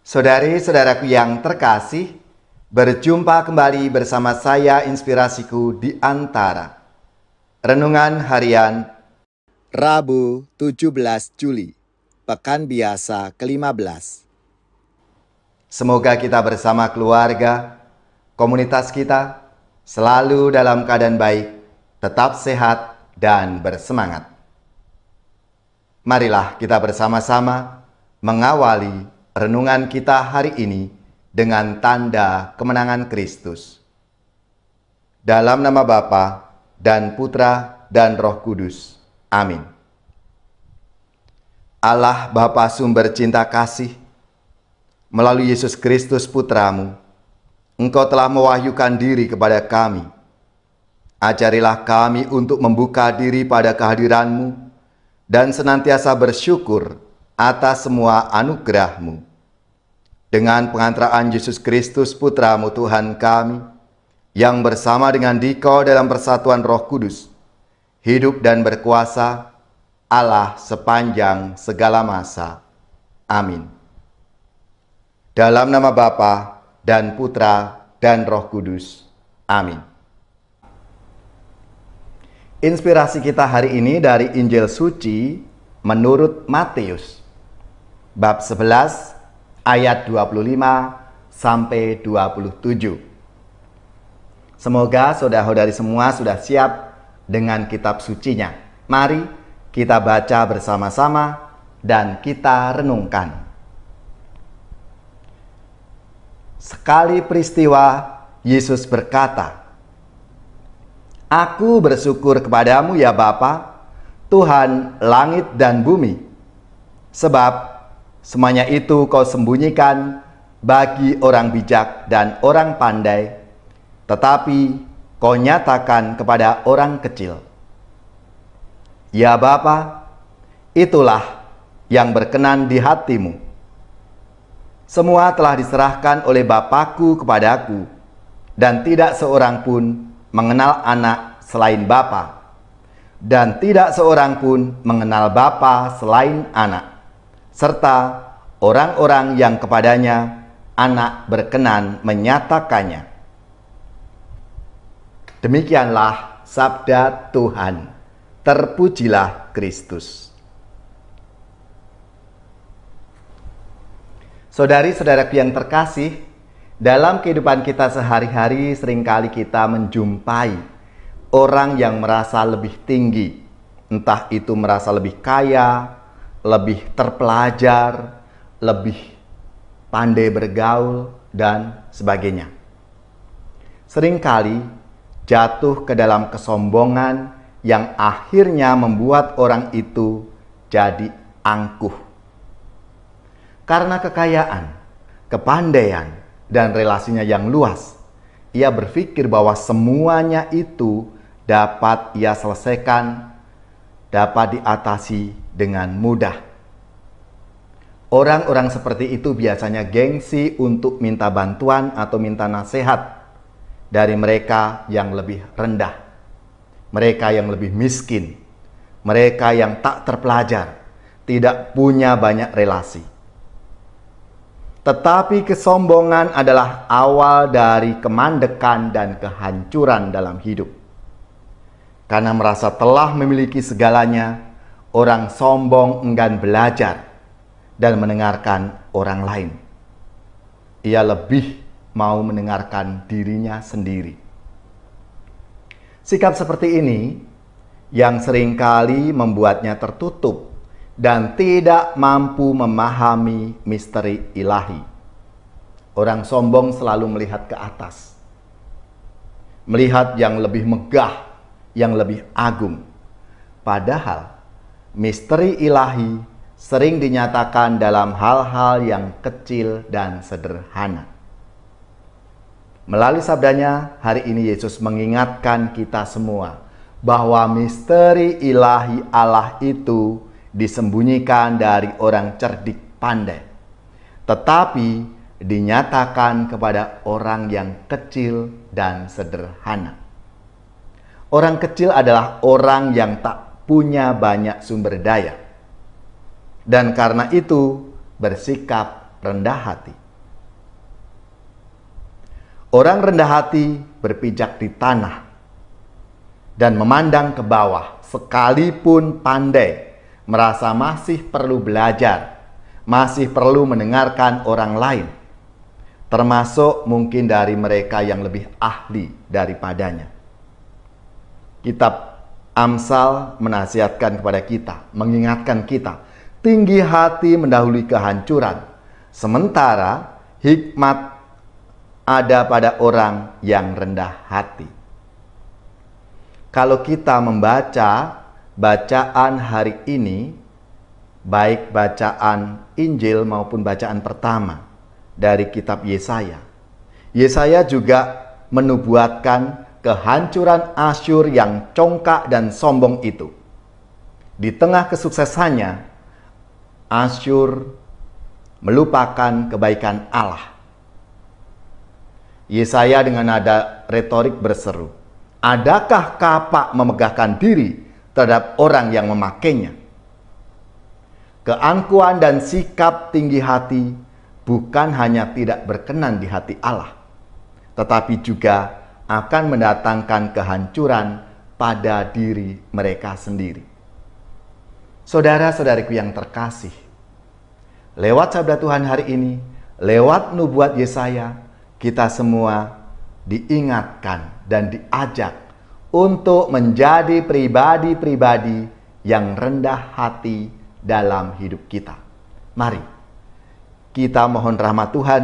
Saudari-saudaraku yang terkasih, berjumpa kembali bersama saya Inspirasiku di Antara. Renungan Harian Rabu 17 Juli, Pekan Biasa ke-15. Semoga kita bersama keluarga, komunitas kita, selalu dalam keadaan baik, tetap sehat dan bersemangat. Marilah kita bersama-sama mengawali renungan kita hari ini dengan tanda kemenangan Kristus. Dalam nama Bapa dan Putra dan Roh Kudus. Amin. Allah Bapa sumber cinta kasih, melalui Yesus Kristus Putramu, Engkau telah mewahyukan diri kepada kami. Ajarilah kami untuk membuka diri pada kehadiran-Mu dan senantiasa bersyukur atas semua anugerah-Mu. Dengan pengantaraan Yesus Kristus Putra-Mu Tuhan kami, yang bersama dengan Dikau dalam persatuan Roh Kudus, hidup dan berkuasa Allah sepanjang segala masa. Amin. Dalam nama Bapa dan Putra dan Roh Kudus. Amin. Inspirasi kita hari ini dari Injil Suci menurut Matius. Bab 11 ayat 25 sampai 27. Semoga saudara-saudari semua sudah siap dengan kitab sucinya. Mari kita baca bersama-sama dan kita renungkan. Sekali peristiwa, Yesus berkata, "Aku bersyukur kepadamu ya Bapa, Tuhan langit dan bumi, sebab semuanya itu Kau sembunyikan bagi orang bijak dan orang pandai, tetapi Kau nyatakan kepada orang kecil. Ya Bapa, itulah yang berkenan di hati-Mu. Semua telah diserahkan oleh Bapa-Ku kepadaku, dan tidak seorang pun mengenal anak selain Bapa, dan tidak seorang pun mengenal Bapa selain anak, serta orang-orang yang kepadanya anak berkenan menyatakannya." Demikianlah sabda Tuhan. Terpujilah Kristus. Saudari-saudaraku yang terkasih, dalam kehidupan kita sehari-hari seringkali kita menjumpai orang yang merasa lebih tinggi, entah itu merasa lebih kaya, lebih terpelajar, lebih pandai bergaul, dan sebagainya. Seringkali jatuh ke dalam kesombongan yang akhirnya membuat orang itu jadi angkuh. Karena kekayaan, kepandaian, dan relasinya yang luas, ia berpikir bahwa semuanya itu dapat ia selesaikan, dapat diatasi dengan mudah. Orang-orang seperti itu biasanya gengsi untuk minta bantuan atau minta nasihat dari mereka yang lebih rendah, mereka yang lebih miskin, mereka yang tak terpelajar, tidak punya banyak relasi. Tetapi kesombongan adalah awal dari kemandekan dan kehancuran dalam hidup. Karena merasa telah memiliki segalanya, orang sombong enggan belajar dan mendengarkan orang lain. Ia lebih mau mendengarkan dirinya sendiri. Sikap seperti ini yang seringkali membuatnya tertutup dan tidak mampu memahami misteri ilahi. Orang sombong selalu melihat ke atas, melihat yang lebih megah, yang lebih agung. Padahal misteri ilahi sering dinyatakan dalam hal-hal yang kecil dan sederhana. Melalui sabdanya, hari ini Yesus mengingatkan kita semua bahwa misteri ilahi Allah itu disembunyikan dari orang cerdik pandai, tetapi dinyatakan kepada orang yang kecil dan sederhana. Orang kecil adalah orang yang tak punya banyak sumber daya, dan karena itu bersikap rendah hati. Orang rendah hati berpijak di tanah dan memandang ke bawah, sekalipun pandai, merasa masih perlu belajar, masih perlu mendengarkan orang lain, termasuk mungkin dari mereka yang lebih ahli daripadanya. Kitab Amsal menasihatkan kepada kita, mengingatkan kita, tinggi hati mendahului kehancuran, sementara hikmat ada pada orang yang rendah hati. Kalau kita membaca bacaan hari ini, baik bacaan Injil maupun bacaan pertama dari kitab Yesaya, Yesaya juga menubuatkan kehancuran Asyur yang congkak dan sombong itu. Di tengah kesuksesannya, Asyur melupakan kebaikan Allah. Yesaya dengan nada retorik berseru, "Adakah kapak memegahkan diri terhadap orang yang memakainya?" Keangkuhan dan sikap tinggi hati bukan hanya tidak berkenan di hati Allah, tetapi juga akan mendatangkan kehancuran pada diri mereka sendiri. Saudara-saudariku yang terkasih, lewat sabda Tuhan hari ini, lewat nubuat Yesaya, kita semua diingatkan dan diajak untuk menjadi pribadi-pribadi yang rendah hati dalam hidup kita. Mari kita mohon rahmat Tuhan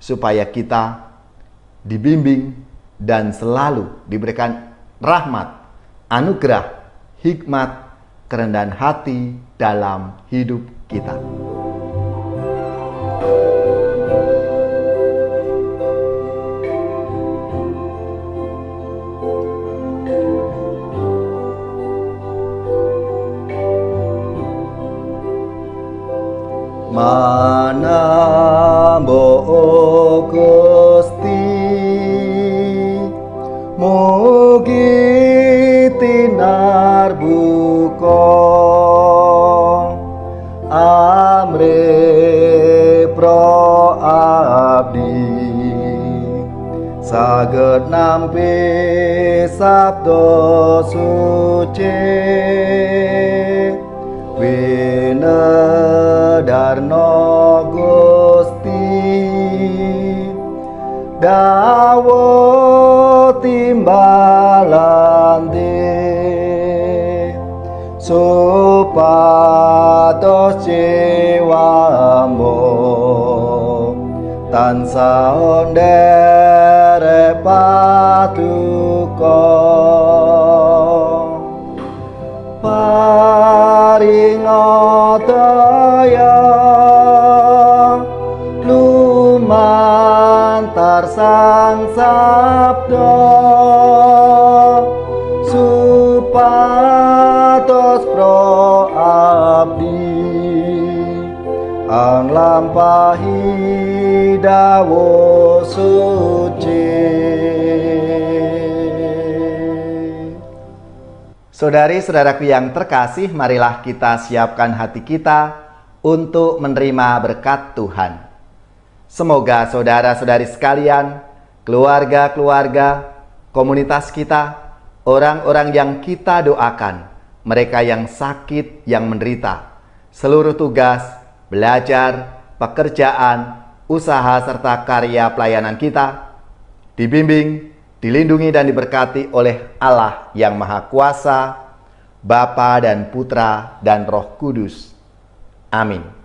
supaya kita dibimbing dan selalu diberikan rahmat, anugerah, hikmat, kerendahan hati dalam hidup kita. Manambo Gusti mugi tinar buka amre pro abdi saged nampi sabda suci Winedarno Gusti dawuh timbalante supados jiwamu tansah nderek paduka paringodaya lumantar sang sabda supados pro abdi anglampahi dawuh suci. Saudari-saudaraku yang terkasih, marilah kita siapkan hati kita untuk menerima berkat Tuhan. Semoga saudara-saudari sekalian, keluarga-keluarga, komunitas kita, orang-orang yang kita doakan, mereka yang sakit, yang menderita, seluruh tugas, belajar, pekerjaan, usaha, serta karya pelayanan kita, dibimbing, dilindungi dan diberkati oleh Allah yang Maha Kuasa, Bapa dan Putra dan Roh Kudus. Amin.